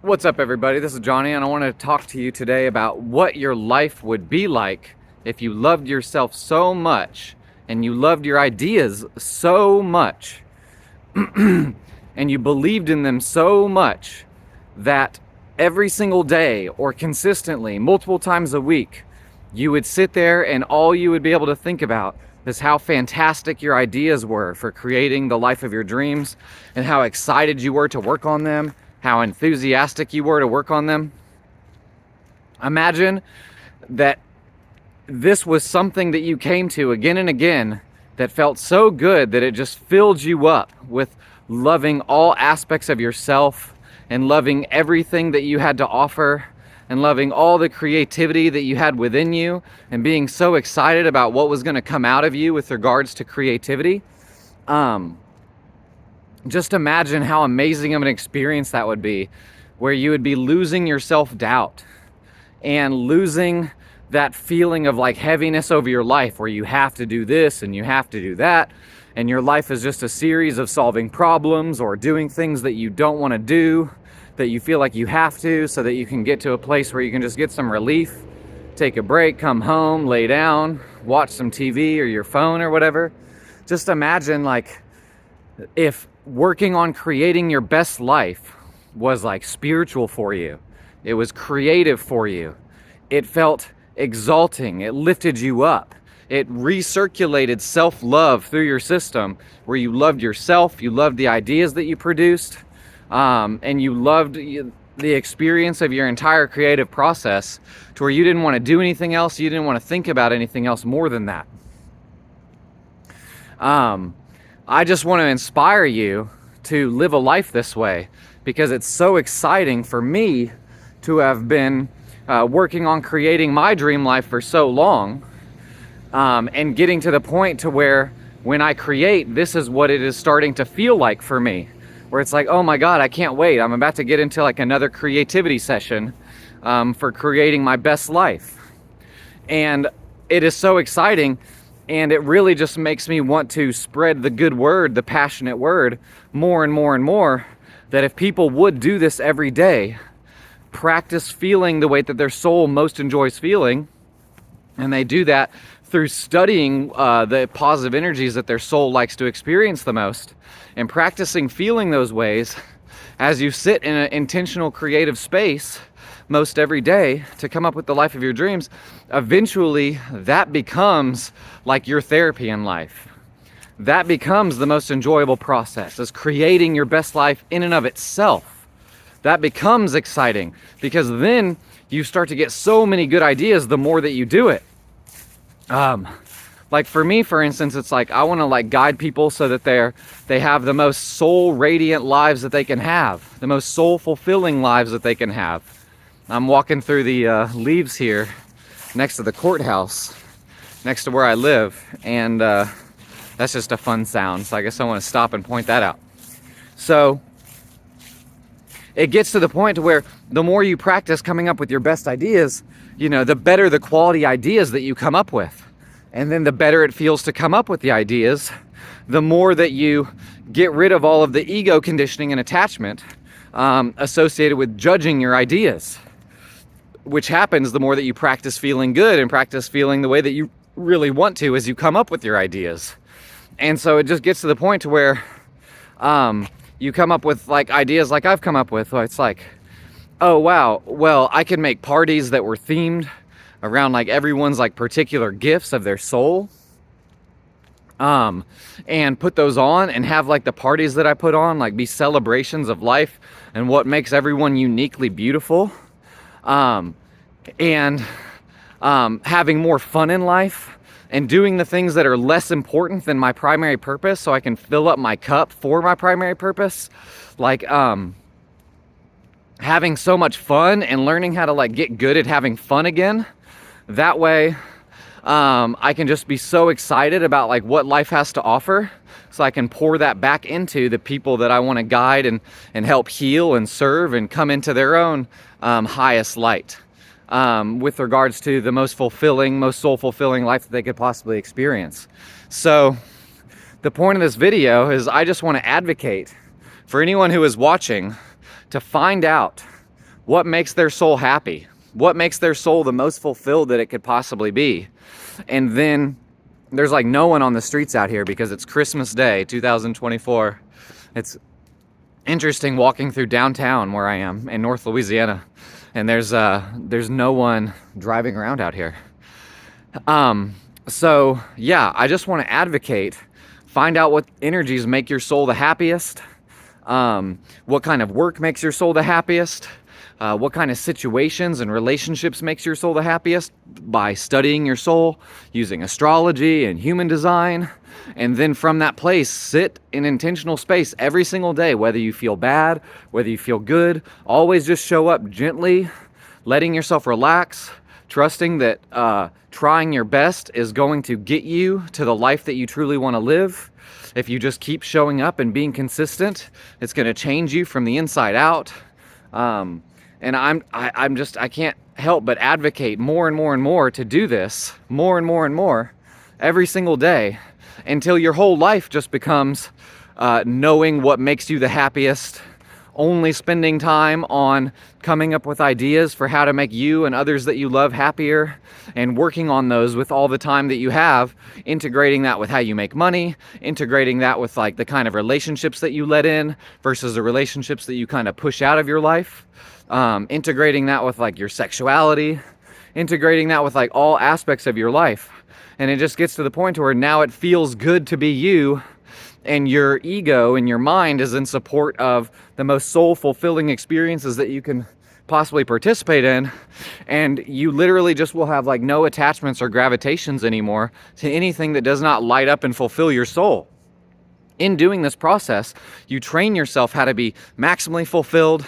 What's up, everybody? This is Johnny, and I want to talk to you today about what your life would be like if you loved yourself so much and you loved your ideas so much and you believed in them so much that every single day or consistently, multiple times a week, you would sit there and all you would be able to think about is how fantastic your ideas were for creating the life of your dreams and how excited you were to work on them, how enthusiastic you were to work on them. Imagine that this was something that you came to again and again that felt so good that it just filled you up with loving all aspects of yourself and loving everything that you had to offer and loving all the creativity that you had within you and being so excited about what was going to come out of you with regards to creativity. Just imagine how amazing of an experience that would be, where you would be losing your self-doubt and losing that feeling of like heaviness over your life where you have to do this and you have to do that, and your life is just a series of solving problems or doing things that you don't want to do, that you feel like you have to, so that you can get to a place where you can just get some relief, take a break, come home, lay down, watch some TV or your phone or whatever. Just imagine like if working on creating your best life was like spiritual for you. It was creative for you. It felt exalting. It lifted you up. It recirculated self-love through your system where you loved yourself, you loved the ideas that you produced, and you loved the experience of your entire creative process to where you didn't want to do anything else, you didn't want to think about anything else more than that. I just want to inspire you to live a life this way because it's so exciting for me to have been working on creating my dream life for so long, and getting to the point to where when I create, this is what it is starting to feel like for me, where it's like, oh my God, I can't wait. I'm about to get into like another creativity session for creating my best life. And it is so exciting. And it really just makes me want to spread the good word, the passionate word, more and more and more, that if people would do this every day, practice feeling the way that their soul most enjoys feeling, and they do that through studying the positive energies that their soul likes to experience the most, and practicing feeling those ways as you sit in an intentional creative space most every day to come up with the life of your dreams, eventually that becomes like your therapy in life. That becomes the most enjoyable process, is creating your best life in and of itself. That becomes exciting because then you start to get so many good ideas the more that you do it. Like for me, for instance, it's like I want to like guide people so that they have the most soul radiant lives that they can have, the most soul fulfilling lives that they can have. I'm walking through the leaves here next to the courthouse, next to where I live, and that's just a fun sound, so I guess I want to stop and point that out. So it gets to the point to where the more you practice coming up with your best ideas, the better the quality ideas that you come up with. And then the better it feels to come up with the ideas, the more that you get rid of all of the ego conditioning and attachment associated with judging your ideas, which happens the more that you practice feeling good and practice feeling the way that you really want to as you come up with your ideas. And so it just gets to the point to where you come up with like ideas like I've come up with, where it's like, oh wow, well, I can make parties that were themed around like everyone's like particular gifts of their soul, and put those on and have like the parties that I put on like be celebrations of life and what makes everyone uniquely beautiful, and having more fun in life and doing the things that are less important than my primary purpose so I can fill up my cup for my primary purpose, like having so much fun and learning how to like get good at having fun again. That way I can just be so excited about like what life has to offer, so I can pour that back into the people that I want to guide and help heal and serve and come into their own highest light, with regards to the most fulfilling, most soul fulfilling life that they could possibly experience. So the point of this video is I just want to advocate for anyone who is watching to find out what makes their soul happy? What makes their soul the most fulfilled that it could possibly be? And then there's like no one on the streets out here because it's Christmas Day, 2024. It's interesting walking through downtown where I am in North Louisiana, and there's no one driving around out here. So yeah, I just want to advocate, find out what energies make your soul the happiest, what kind of work makes your soul the happiest, what kind of situations and relationships makes your soul the happiest, by studying your soul, using astrology and human design. And then from that place, sit in intentional space every single day, whether you feel bad, whether you feel good. Always just show up gently, letting yourself relax, trusting that trying your best is going to get you to the life that you truly want to live. If you just keep showing up and being consistent, it's going to change you from the inside out. And I can't help but advocate more and more and more to do this, more and more and more, every single day, until your whole life just becomes knowing what makes you the happiest, only spending time on coming up with ideas for how to make you and others that you love happier, and working on those with all the time that you have, integrating that with how you make money, integrating that with like the kind of relationships that you let in versus the relationships that you kind of push out of your life, integrating that with like your sexuality, integrating that with like all aspects of your life. And it just gets to the point where now it feels good to be you, and your ego and your mind is in support of the most soul fulfilling experiences that you can possibly participate in. And you literally just will have like no attachments or gravitations anymore to anything that does not light up and fulfill your soul. In doing this process, you train yourself how to be maximally fulfilled,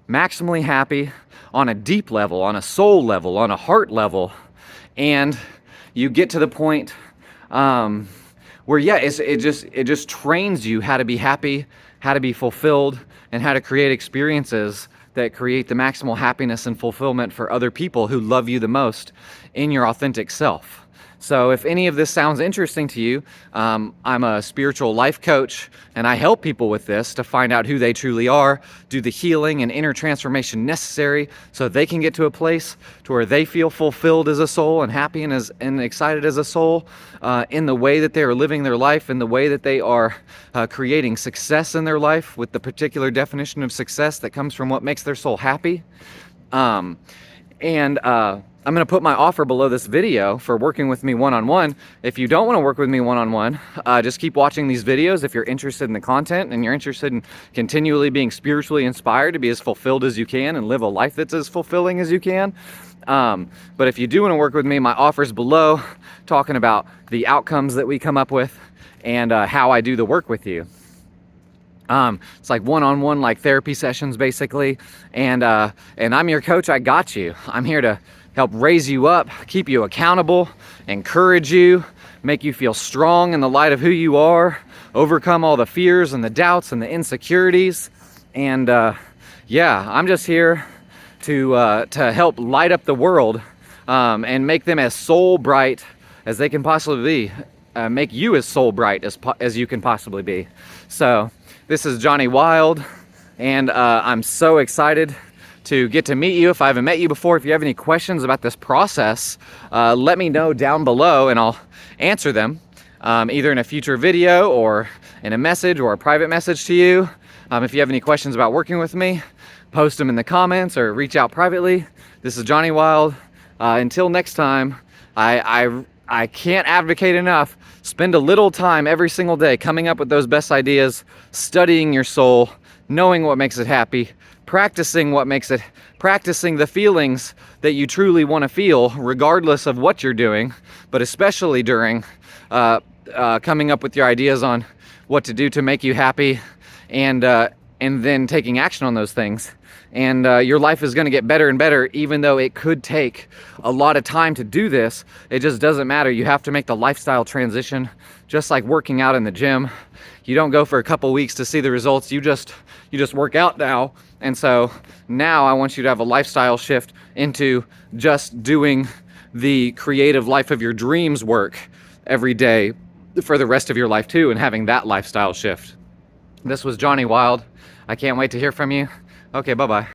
maximally happy on a deep level, on a soul level, on a heart level. And you get to the point where yeah, it just trains you how to be happy, how to be fulfilled, and how to create experiences that create the maximal happiness and fulfillment for other people who love you the most in your authentic self. So if any of this sounds interesting to you, I'm a spiritual life coach, and I help people with this to find out who they truly are, do the healing and inner transformation necessary so they can get to a place to where they feel fulfilled as a soul and happy and excited as a soul in the way that they are living their life, in the way that they are creating success in their life with the particular definition of success that comes from what makes their soul happy. I'm going to put my offer below this video for working with me one-on-one. If you don't want to work with me one-on-one, just keep watching these videos if you're interested in the content and you're interested in continually being spiritually inspired to be as fulfilled as you can and live a life that's as fulfilling as you can. But if you do want to work with me, my offer's below, talking about the outcomes that we come up with and how I do the work with you. It's like one-on-one, like therapy sessions basically. And I'm your coach. I got you. I'm here to help raise you up, keep you accountable, encourage you, make you feel strong in the light of who you are, overcome all the fears and the doubts and the insecurities. And yeah, I'm just here to help light up the world and make them as soul bright as they can possibly be. Make you as soul bright as you can possibly be. So this is Johnny Wild, and I'm so excited to get to meet you. If I haven't met you before, if you have any questions about this process, let me know down below and I'll answer them either in a future video or in a message or a private message to you. If you have any questions about working with me, post them in the comments or reach out privately. This is Johnny Wild. Until next time, I can't advocate enough. Spend a little time every single day coming up with those best ideas, studying your soul, knowing what makes it happy, practicing the feelings that you truly want to feel, regardless of what you're doing, but especially during coming up with your ideas on what to do to make you happy, and then taking action on those things. And your life is going to get better and better, even though it could take a lot of time to do this. It just doesn't matter. You have to make the lifestyle transition, just like working out in the gym. You don't go for a couple weeks to see the results. You just work out now. And so now I want you to have a lifestyle shift into just doing the creative life of your dreams work every day for the rest of your life too, and having that lifestyle shift. This was Johnny Wild. I can't wait to hear from you. Okay, bye-bye.